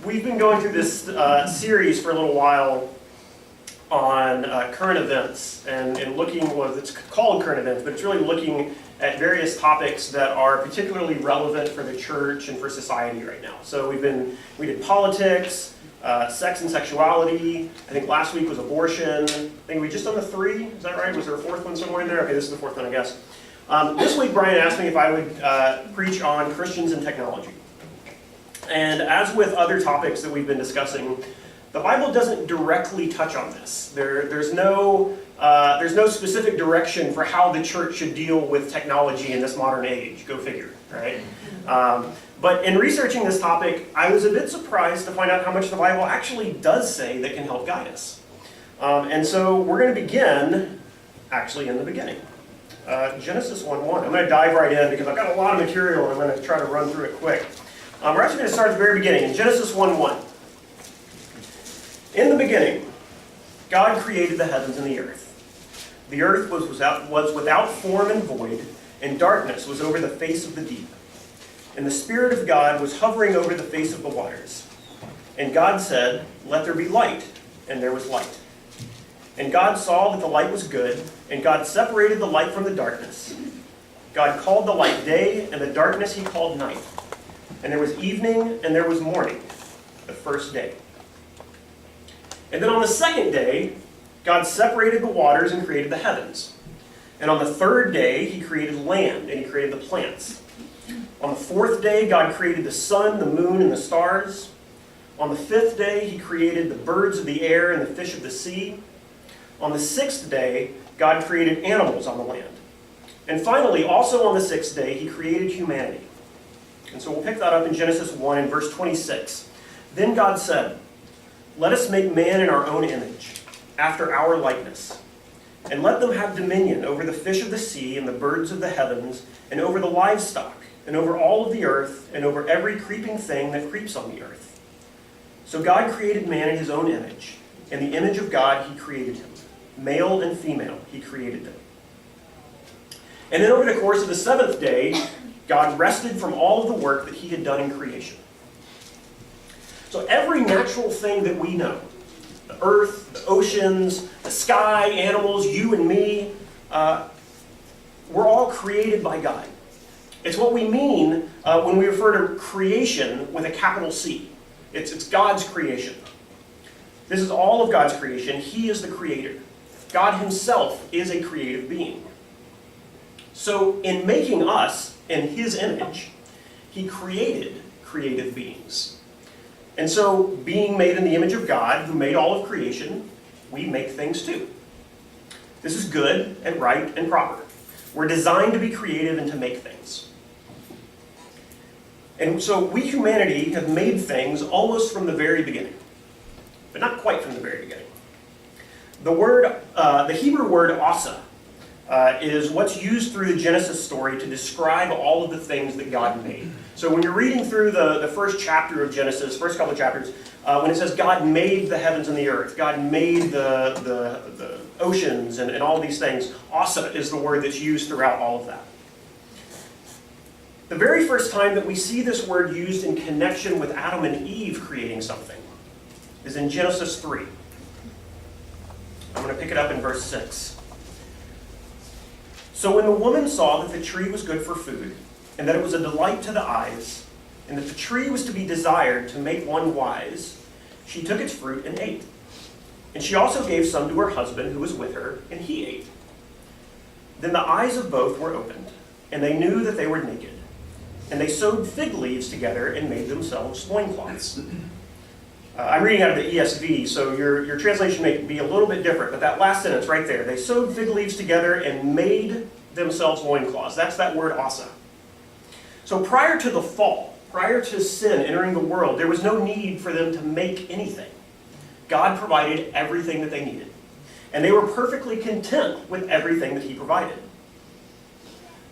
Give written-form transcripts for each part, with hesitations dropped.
We've been going through this series for a little while on current events and looking, well, it's called current events, but it's really looking at various topics that are particularly relevant for the church and for society right now. So we did politics, sex and sexuality. I think last week was abortion. I think we just done the 3. Is that right? Was there a 4th one somewhere in there? Okay, this is the 4th one, I guess. This week, Brian asked me if I would preach on Christians and technology. And as with other topics that we've been discussing, the Bible doesn't directly touch on this. There's no specific direction for how the church should deal with technology in this modern age. Go figure, right? But in researching this topic, I was a bit surprised to find out how much the Bible actually does say that can help guide us. And so we're going to begin, actually, in the beginning. Genesis 1:1. I'm going to dive right in because I've got a lot of material and I'm going to try to run through it quick. We're actually going to start at the very beginning, in Genesis 1:1. In the beginning, God created the heavens and the earth. The earth was without form and void, and darkness was over the face of the deep. And the Spirit of God was hovering over the face of the waters. And God said, "Let there be light," and there was light. And God saw that the light was good, and God separated the light from the darkness. God called the light day, and the darkness he called night. And there was evening, and there was morning, the first day. And then on the second day, God separated the waters and created the heavens. And on the third day, he created land, and he created the plants. On the fourth day, God created the sun, the moon, and the stars. On the fifth day, he created the birds of the air and the fish of the sea. On the sixth day, God created animals on the land. And finally, also on the sixth day, he created humanity. And so we'll pick that up in Genesis 1 and verse 26. Then God said, "Let us make man in our own image, after our likeness. And let them have dominion over the fish of the sea and the birds of the heavens, and over the livestock, and over all of the earth, and over every creeping thing that creeps on the earth." So God created man in his own image. In the image of God he created him. Male and female he created them. And then over the course of the seventh day, God rested from all of the work that he had done in creation. So every natural thing that we know, the earth, the oceans, the sky, animals, you and me, we're all created by God. It's what we mean when we refer to creation with a capital C. It's God's creation. This is all of God's creation. He is the creator. God himself is a creative being. So in making us in his image, he created creative beings. And so, being made in the image of God, who made all of creation, we make things too. This is good and right and proper. We're designed to be creative and to make things. And so we, humanity, have made things almost from the very beginning. But not quite from the very beginning. The Hebrew word asa, is what's used through the Genesis story to describe all of the things that God made. So when you're reading through the first chapter of Genesis, first couple of chapters, when it says God made the heavens and the earth, God made the oceans and all these things, asa is the word that's used throughout all of that. The very first time that we see this word used in connection with Adam and Eve creating something is in Genesis 3. I'm going to pick it up in verse 6. "So when the woman saw that the tree was good for food, and that it was a delight to the eyes, and that the tree was to be desired to make one wise, she took its fruit and ate. And she also gave some to her husband who was with her, and he ate. Then the eyes of both were opened, and they knew that they were naked. And they sewed fig leaves together and made themselves loincloths." I'm reading out of the ESV, so your translation may be a little bit different, but that last sentence right there, they sewed fig leaves together and made themselves loincloths. That's that word asa. So prior to the fall, prior to sin entering the world, there was no need for them to make anything. God provided everything that they needed. And they were perfectly content with everything that he provided.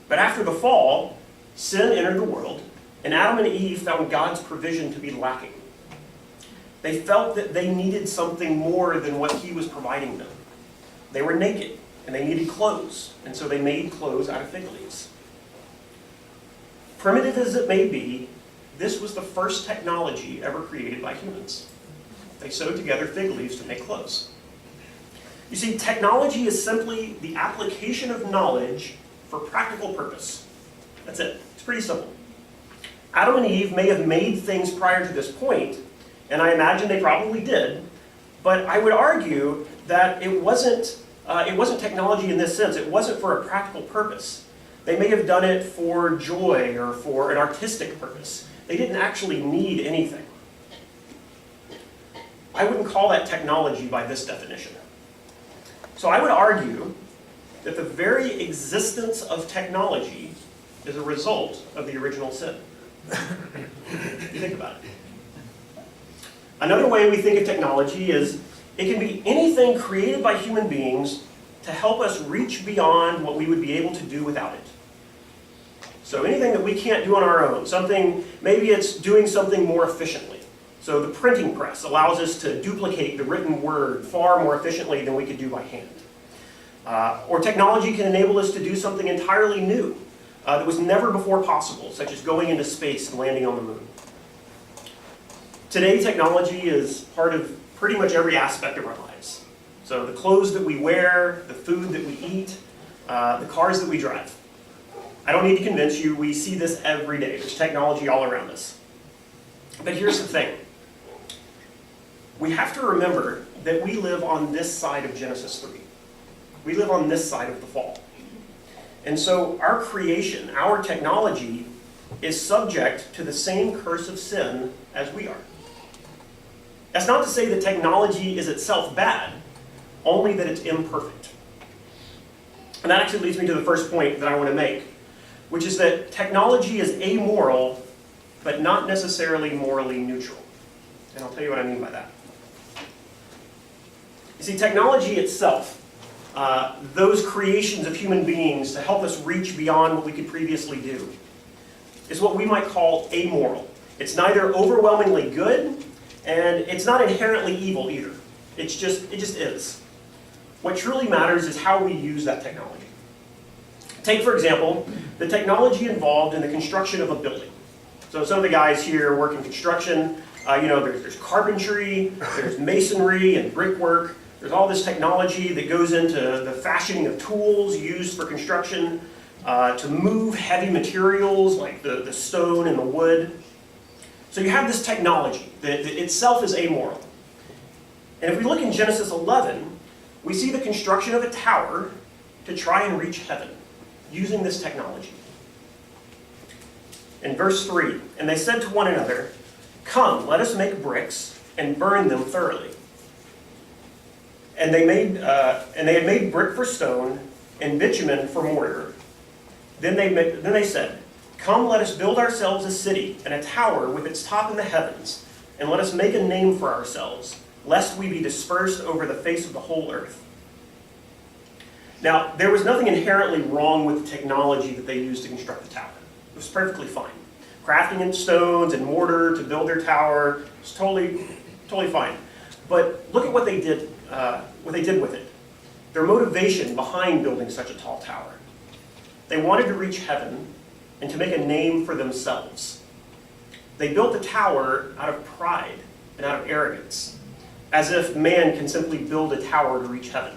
But after the fall, sin entered the world, and Adam and Eve found God's provision to be lacking. They felt that they needed something more than what he was providing them. They were naked, and they needed clothes, and so they made clothes out of fig leaves. Primitive as it may be, this was the first technology ever created by humans. They sewed together fig leaves to make clothes. You see, technology is simply the application of knowledge for practical purpose. That's it. It's pretty simple. Adam and Eve may have made things prior to this point, and I imagine they probably did, but I would argue that it wasn't technology in this sense. It wasn't for a practical purpose. They may have done it for joy or for an artistic purpose. They didn't actually need anything. I wouldn't call that technology by this definition. So I would argue that the very existence of technology is a result of the original sin. You think about it. Another way we think of technology is it can be anything created by human beings to help us reach beyond what we would be able to do without it. So anything that we can't do on our own, maybe it's doing something more efficiently. So the printing press allows us to duplicate the written word far more efficiently than we could do by hand. Or technology can enable us to do something entirely new that was never before possible, such as going into space and landing on the moon. Today, technology is part of pretty much every aspect of our lives. So the clothes that we wear, the food that we eat, the cars that we drive. I don't need to convince you, we see this every day. There's technology all around us. But here's the thing. We have to remember that we live on this side of Genesis 3. We live on this side of the fall. And so our creation, our technology, is subject to the same curse of sin as we are. That's not to say that technology is itself bad, only that it's imperfect. And that actually leads me to the first point that I want to make, which is that technology is amoral, but not necessarily morally neutral. And I'll tell you what I mean by that. You see, technology itself, those creations of human beings to help us reach beyond what we could previously do, is what we might call amoral. It's neither overwhelmingly good, and it's not inherently evil either. It just is. What truly matters is how we use that technology. Take, for example, the technology involved in the construction of a building. So some of the guys here work in construction. There's carpentry, there's masonry and brickwork. There's all this technology that goes into the fashioning of tools used for construction, to move heavy materials like the stone and the wood. So you have this technology that itself is amoral. And if we look in Genesis 11, we see the construction of a tower to try and reach heaven using this technology. In verse 3, and they said to one another, "Come, let us make bricks and burn them thoroughly." And they had made brick for stone and bitumen for mortar. Then they said, "Come, let us build ourselves a city and a tower with its top in the heavens, and let us make a name for ourselves, lest we be dispersed over the face of the whole earth." Now, there was nothing inherently wrong with the technology that they used to construct the tower. It was perfectly fine. Crafting in stones and mortar to build their tower was totally fine. But look at what they did with it. Their motivation behind building such a tall tower. They wanted to reach heaven and to make a name for themselves. They built the tower out of pride and out of arrogance, as if man can simply build a tower to reach heaven.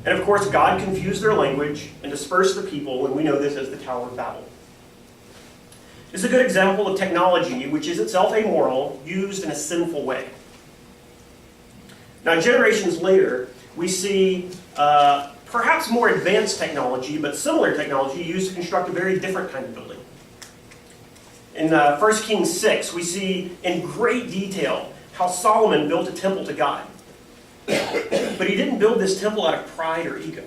And of course, God confused their language and dispersed the people, and we know this as the Tower of Babel. This is a good example of technology, which is itself amoral, used in a sinful way. Now, generations later, we see perhaps more advanced technology, but similar technology used to construct a very different kind of building. In 1 Kings 6, we see in great detail how Solomon built a temple to God. But he didn't build this temple out of pride or ego.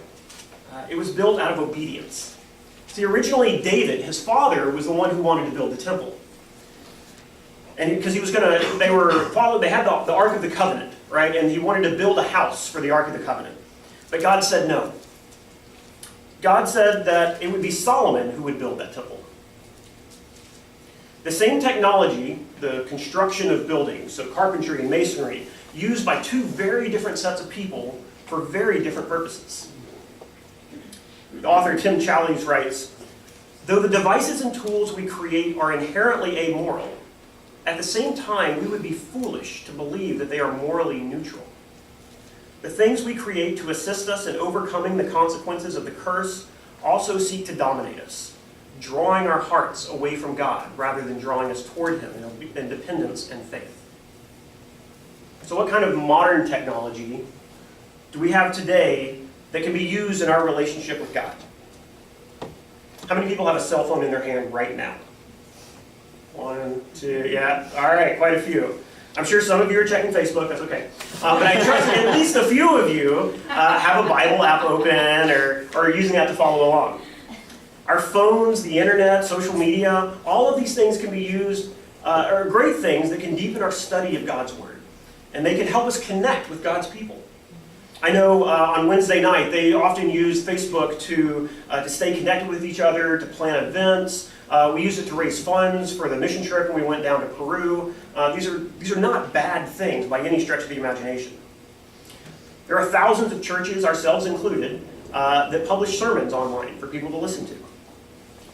It was built out of obedience. See, originally David, his father, was the one who wanted to build the temple. And because he had the Ark of the Covenant, right? And he wanted to build a house for the Ark of the Covenant. But God said no. God said that it would be Solomon who would build that temple. The same technology, the construction of buildings, so carpentry and masonry, used by two very different sets of people for very different purposes. The author Tim Challies writes, Though the devices and tools we create are inherently amoral, at the same time, we would be foolish to believe that they are morally neutral. The things we create to assist us in overcoming the consequences of the curse also seek to dominate us, drawing our hearts away from God rather than drawing us toward Him in dependence and faith. So what kind of modern technology do we have today that can be used in our relationship with God? How many people have a cell phone in their hand right now? 1, 2, yeah. All right, quite a few. I'm sure some of you are checking Facebook, that's okay. But I trust at least a few of you have a Bible app open or are using that to follow along. Our phones, the internet, social media, all of these things can be used, are great things that can deepen our study of God's Word. And they can help us connect with God's people. I know on Wednesday night, they often use Facebook to stay connected with each other, to plan events. We used it to raise funds for the mission trip when we went down to Peru. These are not bad things by any stretch of the imagination. There are thousands of churches, ourselves included, that publish sermons online for people to listen to.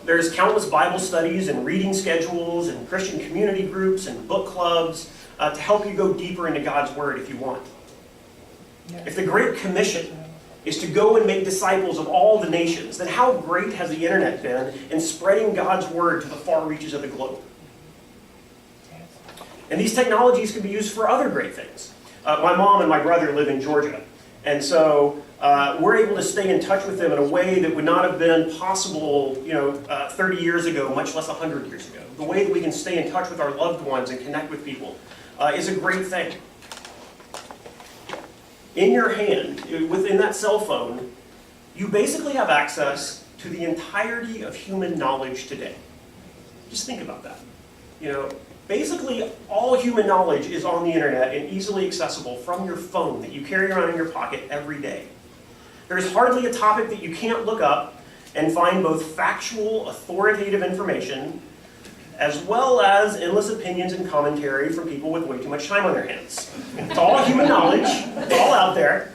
There's countless Bible studies and reading schedules and Christian community groups and book clubs to help you go deeper into God's Word if you want. If the Great Commission is to go and make disciples of all the nations, then how great has the internet been in spreading God's Word to the far reaches of the globe? And these technologies can be used for other great things. My mom and my brother live in Georgia, and so we're able to stay in touch with them in a way that would not have been possible 30 years ago, much less 100 years ago. The way that we can stay in touch with our loved ones and connect with people is a great thing. In your hand, within that cell phone, you basically have access to the entirety of human knowledge today. Just think about that. Basically all human knowledge is on the internet and easily accessible from your phone that you carry around in your pocket every day. There's hardly a topic that you can't look up and find both factual, authoritative information as well as endless opinions and commentary from people with way too much time on their hands. It's all human knowledge. It's all out there.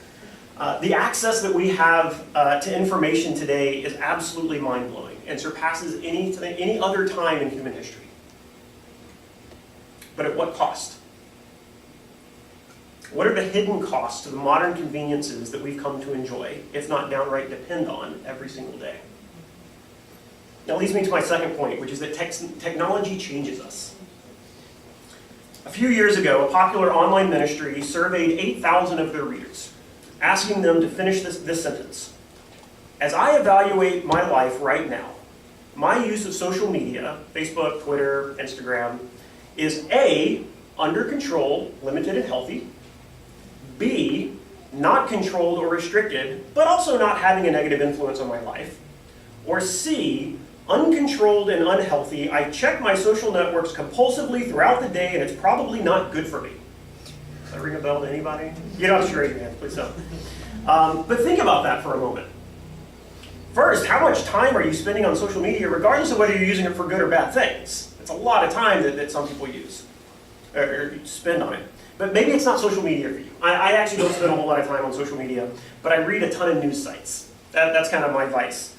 The access that we have to information today is absolutely mind-blowing and surpasses any other time in human history. But at what cost? What are the hidden costs to the modern conveniences that we've come to enjoy, if not downright depend on, every single day? That leads me to my second point, which is that technology changes us. A few years ago, a popular online ministry surveyed 8,000 of their readers, asking them to finish this sentence. As I evaluate my life right now, my use of social media, Facebook, Twitter, Instagram, is A, under control, limited and healthy, B, not controlled or restricted, but also not having a negative influence on my life, or C, uncontrolled and unhealthy. I check my social networks compulsively throughout the day and it's probably not good for me. Does that ring a bell to anybody? You don't have to raise your hand, please don't. But think about that for a moment. First, how much time are you spending on social media regardless of whether you're using it for good or bad things? It's a lot of time that some people use or spend on it. But maybe it's not social media for you. I actually don't spend a whole lot of time on social media, but I read a ton of news sites. That's kind of my vice.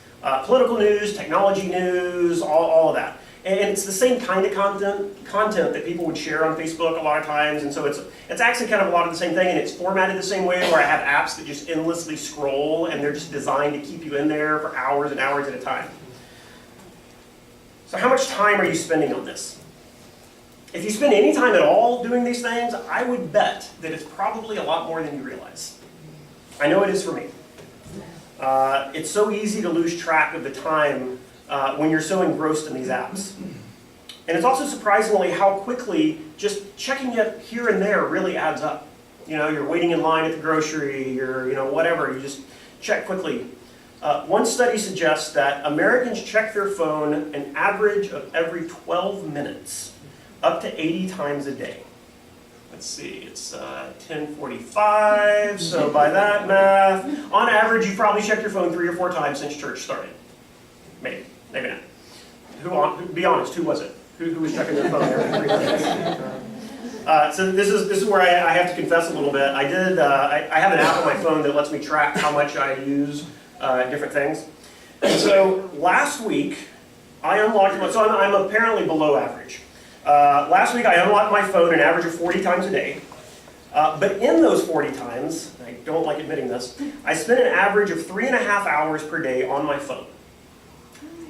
Political news, technology news, all of that. And it's the same kind of content that people would share on Facebook a lot of times, and so it's actually kind of a lot of the same thing, and it's formatted the same way where I have apps that just endlessly scroll, and they're just designed to keep you in there for hours and hours at a time. So how much time are you spending on this? If you spend any time at all doing these things, I would bet that it's probably a lot more than you realize. I know it is for me. It's so easy to lose track of the time when you're so engrossed in these apps. And it's also surprisingly how quickly just checking it here and there really adds up. You're waiting in line at the grocery, you're, whatever, you just check quickly. One study suggests that Americans check their phone an average of every 12 minutes, up to 80 times a day. Let's see, it's 10:45, so by that math, on average, you've probably checked your phone 3 or 4 times since church started. Maybe not. Be honest, who was it? Who was checking their phone every 3 minutes? So this is where I have to confess a little bit. I have an app on my phone that lets me track how much I use different things. And so last week, I unlocked my, so I'm apparently below average. Last week I unlocked my phone an average of 40 times a day. But in those 40 times, I don't like admitting this, I spent an average of 3.5 hours per day on my phone.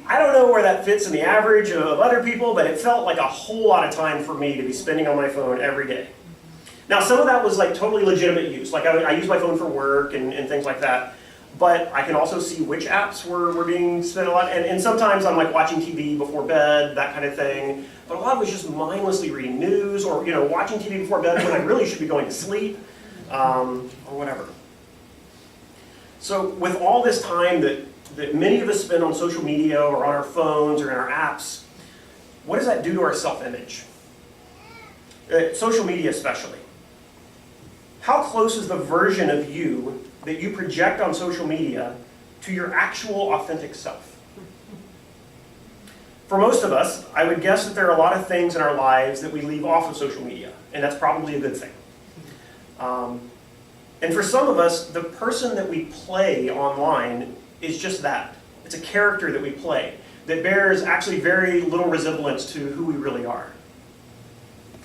I don't know where that fits in the average of other people, but it felt like a whole lot of time for me to be spending on my phone every day. Now, some of that was like totally legitimate use. Like I use my phone for work and things like that. But I can also see which apps were being spent a lot. And sometimes I'm like watching TV before bed, that kind of thing. But a lot of it was just mindlessly reading news or watching TV before bed when I really should be going to sleep or whatever. So with all this time that many of us spend on social media or on our phones or in our apps, what does that do to our self-image? Social media especially. How close is the version of you that you project on social media to your actual authentic self? For most of us, I would guess that there are a lot of things in our lives that we leave off of social media, and that's probably a good thing. And for some of us, the person that we play online is just that. It's a character that we play that bears actually very little resemblance to who we really are.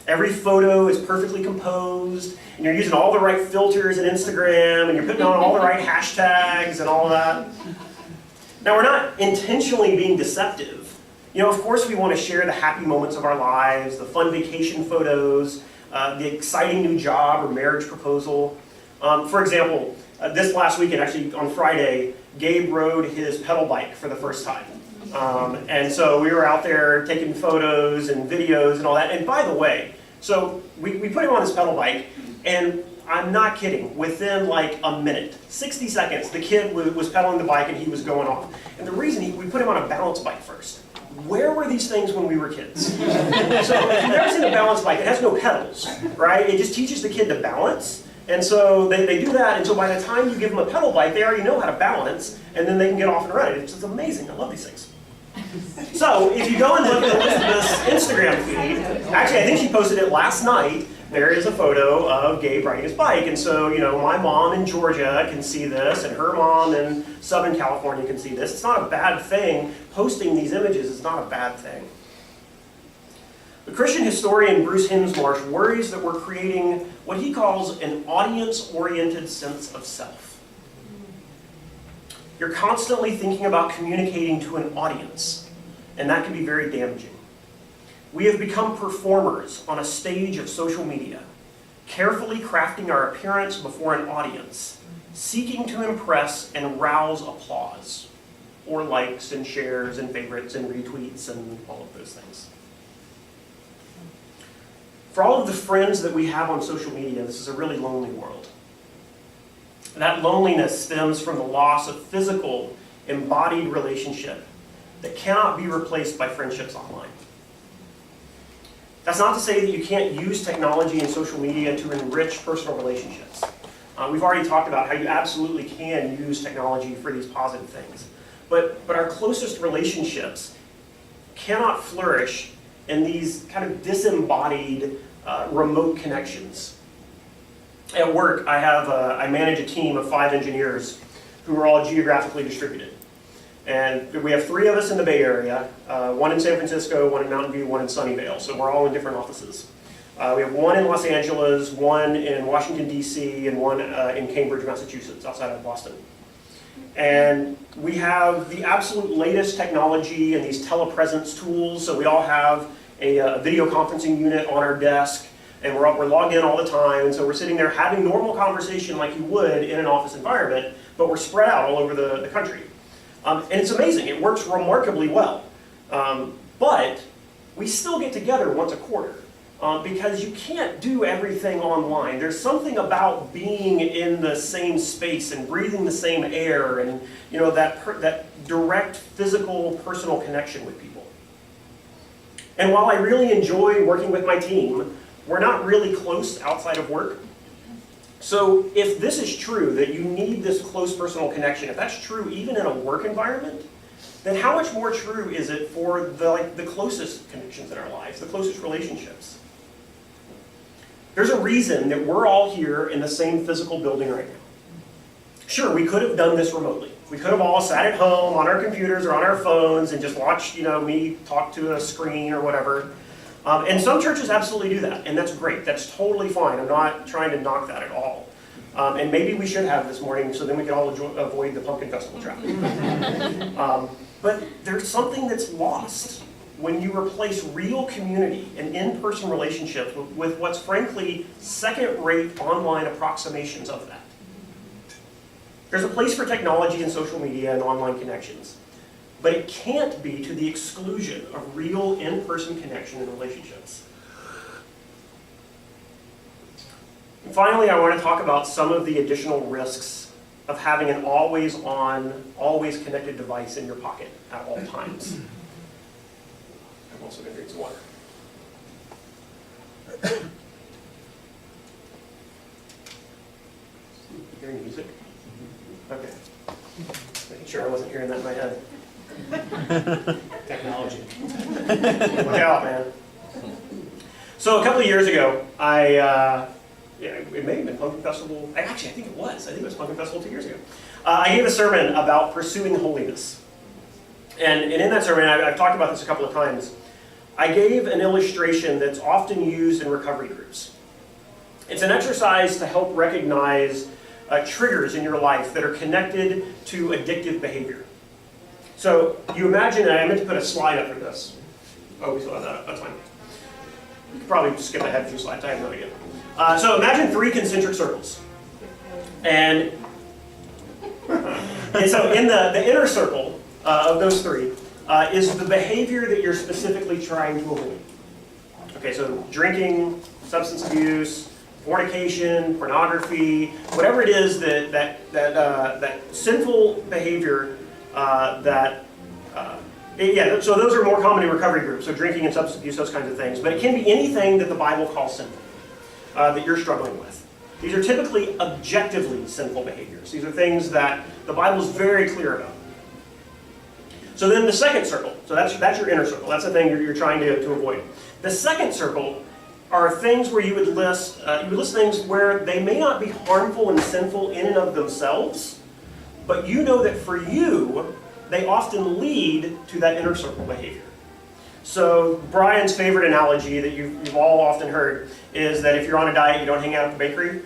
Every photo is perfectly composed, and you're using all the right filters in Instagram, and you're putting on all the right hashtags and all of that. Now, we're not intentionally being deceptive. Of course we want to share the happy moments of our lives, the fun vacation photos, the exciting new job or marriage proposal. For example, this last weekend, actually on Friday, Gabe rode his pedal bike for the first time. And so we were out there taking photos and videos and all that. And by the way, so we put him on his pedal bike, and I'm not kidding, within like a minute, 60 seconds, the kid was pedaling the bike and he was going off. And the reason we put him on a balance bike first. Where were these things when we were kids? So if you've never seen a balance bike, it has no pedals, right? It just teaches the kid to balance. And so they do that, and so by the time you give them a pedal bike, they already know how to balance, and then they can get off and run. It's just amazing. I love these things. So if you go and look at Elizabeth's Instagram feed, actually I think she posted it last night, there is a photo of Gabe riding his bike. And so, my mom in Georgia can see this, and her mom in Southern California can see this. It's not a bad thing. Posting these images is not a bad thing. The Christian historian Bruce Hensmarsh worries that we're creating what he calls an audience-oriented sense of self. You're constantly thinking about communicating to an audience, and that can be very damaging. We have become performers on a stage of social media, carefully crafting our appearance before an audience, seeking to impress and rouse applause, or likes and shares and favorites and retweets and all of those things. For all of the friends that we have on social media, this is a really lonely world. That loneliness stems from the loss of physical, embodied relationship that cannot be replaced by friendships online. That's not to say that you can't use technology and social media to enrich personal relationships. We've already talked about how you absolutely can use technology for these positive things. But our closest relationships cannot flourish in these kind of disembodied, remote connections. At work, I manage a team of 5 engineers who are all geographically distributed. And we have 3 of us in the Bay Area, 1 in San Francisco, 1 in Mountain View, 1 in Sunnyvale. So we're all in different offices. We have 1 in Los Angeles, 1 in Washington, D.C., and 1 in Cambridge, Massachusetts, outside of Boston. And we have the absolute latest technology and these telepresence tools. So we all have a video conferencing unit on our desk, and we're logged in all the time. And so we're sitting there having normal conversation like you would in an office environment, but we're spread out all over the country. And it's amazing. It works remarkably well. But we still get together once a quarter because you can't do everything online. There's something about being in the same space and breathing the same air and that direct physical personal connection with people. And while I really enjoy working with my team, we're not really close outside of work. So if this is true, that you need this close personal connection, if that's true even in a work environment, then how much more true is it for the closest connections in our lives, the closest relationships? There's a reason that we're all here in the same physical building right now. Sure, we could have done this remotely. We could have all sat at home on our computers or on our phones and just watched, me talk to a screen or whatever. And some churches absolutely do that, and that's great. That's totally fine. I'm not trying to knock that at all. And maybe we should have this morning so then we can all avoid the pumpkin festival traffic. But there's something that's lost when you replace real community and in-person relationships with what's frankly second-rate online approximations of that. There's a place for technology and social media and online connections, but it can't be to the exclusion of real in-person connection and relationships. And finally, I want to talk about some of the additional risks of having an always-on, always-connected device in your pocket at all times. I'm also going to drink some water. Hearing music? Okay. Making sure I wasn't hearing that in my head. Technology. Look out, man. So a couple of years ago, it may have been Pumpkin Festival. Actually, I think it was. I think it was Pumpkin Festival 2 years ago. I gave a sermon about pursuing holiness. And in that sermon, I've talked about this a couple of times. I gave an illustration that's often used in recovery groups. It's an exercise to help recognize triggers in your life that are connected to addictive behavior. So you imagine, and I meant to put a slide up for this. Oh, we still have that up. That's fine. You could probably skip ahead a few slides. I have no idea. So imagine 3 concentric circles. And so in the inner circle of those 3 is the behavior that you're specifically trying to avoid. Okay, so drinking, substance abuse, fornication, pornography, whatever it is that sinful behavior so those are more common in recovery groups, so drinking and substance abuse, those kinds of things. But it can be anything that the Bible calls sinful that you're struggling with. These are typically objectively sinful behaviors. These are things that the Bible is very clear about. So then the second circle, so that's your inner circle. That's the thing you're trying to avoid. The second circle are things where you would list things where they may not be harmful and sinful in and of themselves, but you know that for you, they often lead to that inner circle behavior. So Brian's favorite analogy that you've all often heard is that if you're on a diet, you don't hang out at the bakery,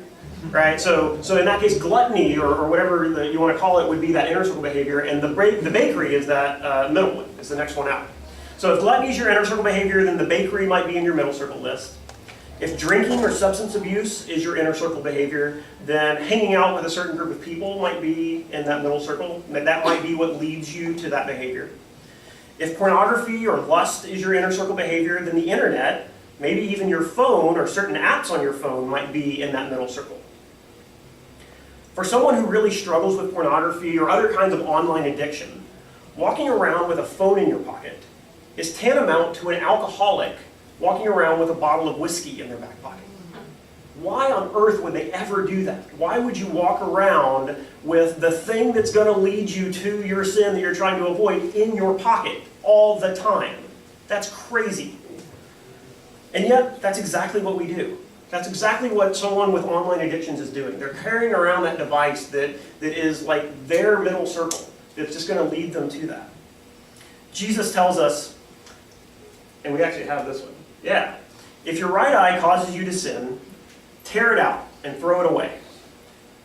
right? So in that case, gluttony or whatever you want to call it would be that inner circle behavior, and the bakery is that middle one, is the next one out. So if gluttony is your inner circle behavior, then the bakery might be in your middle circle list. If drinking or substance abuse is your inner circle behavior, then hanging out with a certain group of people might be in that middle circle. That might be what leads you to that behavior. If pornography or lust is your inner circle behavior, then the internet, maybe even your phone or certain apps on your phone might be in that middle circle. For someone who really struggles with pornography or other kinds of online addiction, walking around with a phone in your pocket is tantamount to an alcoholic walking around with a bottle of whiskey in their back pocket. Why on earth would they ever do that? Why would you walk around with the thing that's going to lead you to your sin that you're trying to avoid in your pocket all the time? That's crazy. And yet, that's exactly what we do. That's exactly what someone with online addictions is doing. They're carrying around that device that is like their middle circle, that's just going to lead them to that. Jesus tells us, and we actually have this one. Yeah. If your right eye causes you to sin, tear it out and throw it away.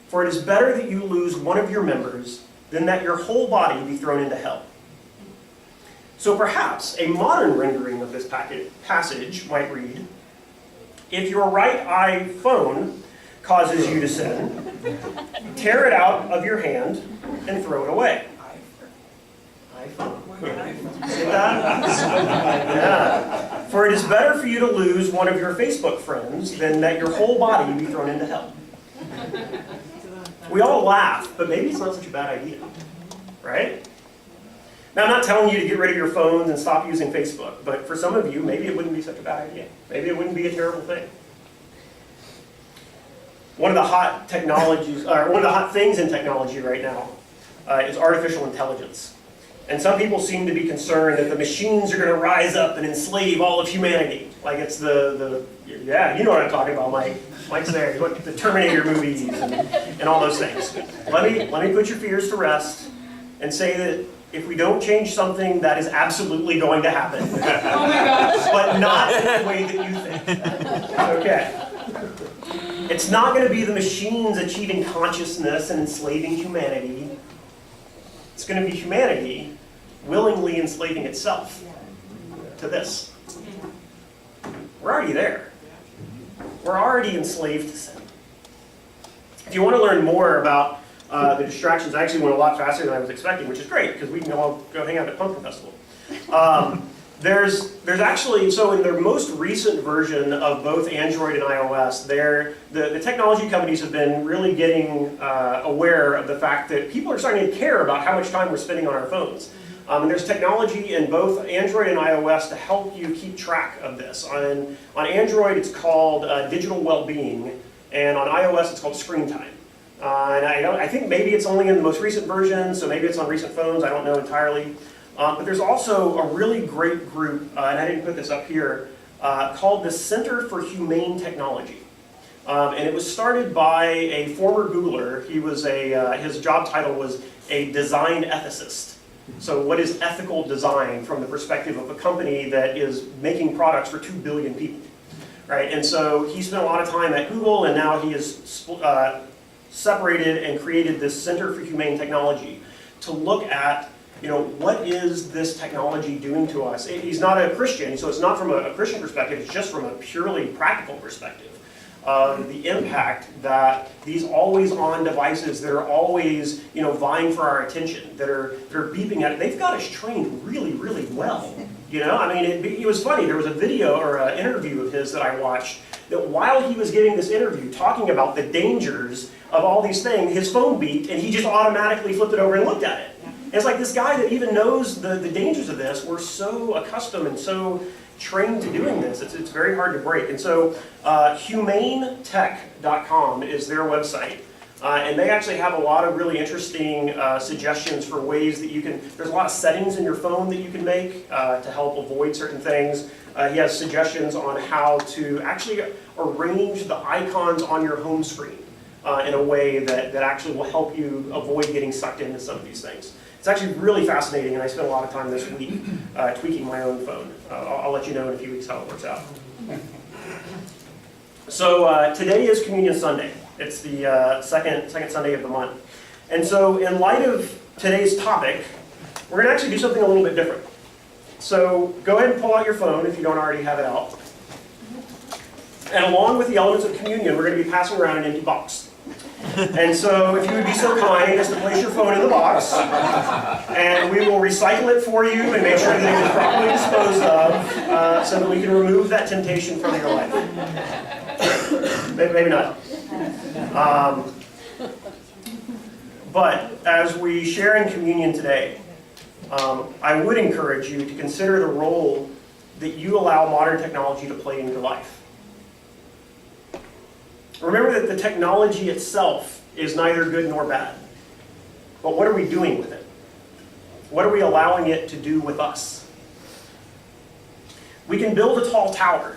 For it is better that you lose one of your members than that your whole body be thrown into hell. So perhaps a modern rendering of this passage might read, if your right iPhone causes you to sin, tear it out of your hand and throw it away. iPhone. Yeah. For it is better for you to lose one of your Facebook friends than that your whole body be thrown into hell. We all laugh, but maybe it's not such a bad idea, right? Now, I'm not telling you to get rid of your phones and stop using Facebook, but for some of you, maybe it wouldn't be such a bad idea. Maybe it wouldn't be a terrible thing. One of the hot things in technology right now is artificial intelligence. And some people seem to be concerned that the machines are going to rise up and enslave all of humanity. Like it's yeah, you know what I'm talking about, Mike. Mike's there. He's watched the Terminator movies and all those things. Let me put your fears to rest and say that if we don't change something, that is absolutely going to happen. Oh my gosh. But not in the way that you think. Okay. It's not going to be the machines achieving consciousness and enslaving humanity. It's going to be humanity willingly enslaving itself to this. We're already there. We're already enslaved to sin. If you want to learn more about the distractions, I actually went a lot faster than I was expecting, which is great because we can all go hang out at Pumpkin Festival. There's actually, so in their most recent version of both Android and iOS, the technology companies have been really getting aware of the fact that people are starting to care about how much time we're spending on our phones. And there's technology in both Android and iOS to help you keep track of this. On Android, it's called digital well-being, and on iOS, it's called screen time. And I think maybe it's only in the most recent version, so maybe it's on recent phones, I don't know entirely. But there's also a really great group, and I didn't put this up here, called the Center for Humane Technology. And it was started by a former Googler. He was his job title was a design ethicist. So what is ethical design from the perspective of a company that is making products for 2 billion people, right? And so he spent a lot of time at Google, and now he has separated and created this Center for Humane Technology to look at, what is this technology doing to us? He's not a Christian, so it's not from a Christian perspective, it's just from a purely practical perspective. The impact that these always-on devices that are always, vying for our attention, that are beeping at it, they've got us trained really, really well. It was funny. There was a video or an interview of his that I watched that while he was giving this interview, talking about the dangers of all these things, his phone beeped and he just automatically flipped it over and looked at it. And it's like this guy that even knows the dangers of this, we're so accustomed and so trained to doing this. It's very hard to break. And so humanetech.com is their website. And they actually have a lot of really interesting suggestions for ways that you can, there's a lot of settings in your phone that you can make to help avoid certain things. He has suggestions on how to actually arrange the icons on your home screen in a way that actually will help you avoid getting sucked into some of these things. It's actually really fascinating, and I spent a lot of time this week tweaking my own phone. I'll let you know in a few weeks how it works out. So today is Communion Sunday. It's the second Sunday of the month. And so in light of today's topic, we're going to actually do something a little bit different. So go ahead and pull out your phone if you don't already have it out. And along with the elements of communion, we're going to be passing around an empty box. And so if you would be so kind as to place your phone in the box, and we will recycle it for you and make sure that it is properly disposed of so that we can remove that temptation from your life. Maybe not. But as we share in communion today, I would encourage you to consider the role that you allow modern technology to play in your life. Remember that the technology itself is neither good nor bad. But what are we doing with it? What are we allowing it to do with us? We can build a tall tower,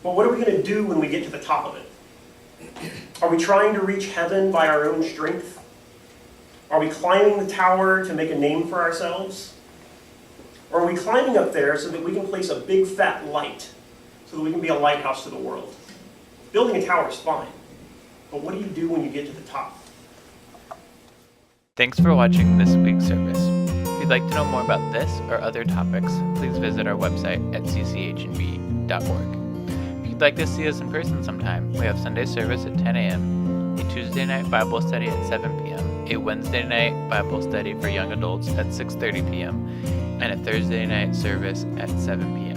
but what are we going to do when we get to the top of it? Are we trying to reach heaven by our own strength? Are we climbing the tower to make a name for ourselves? Or are we climbing up there so that we can place a big fat light, so that we can be a lighthouse to the world? Building a tower is fine, but what do you do when you get to the top? Thanks for watching this week's service. If you'd like to know more about this or other topics, please visit our website at cchnb.org. If you'd like to see us in person sometime, we have Sunday service at 10 a.m., a Tuesday night Bible study at 7 p.m., a Wednesday night Bible study for young adults at 6:30 p.m., and a Thursday night service at 7 p.m.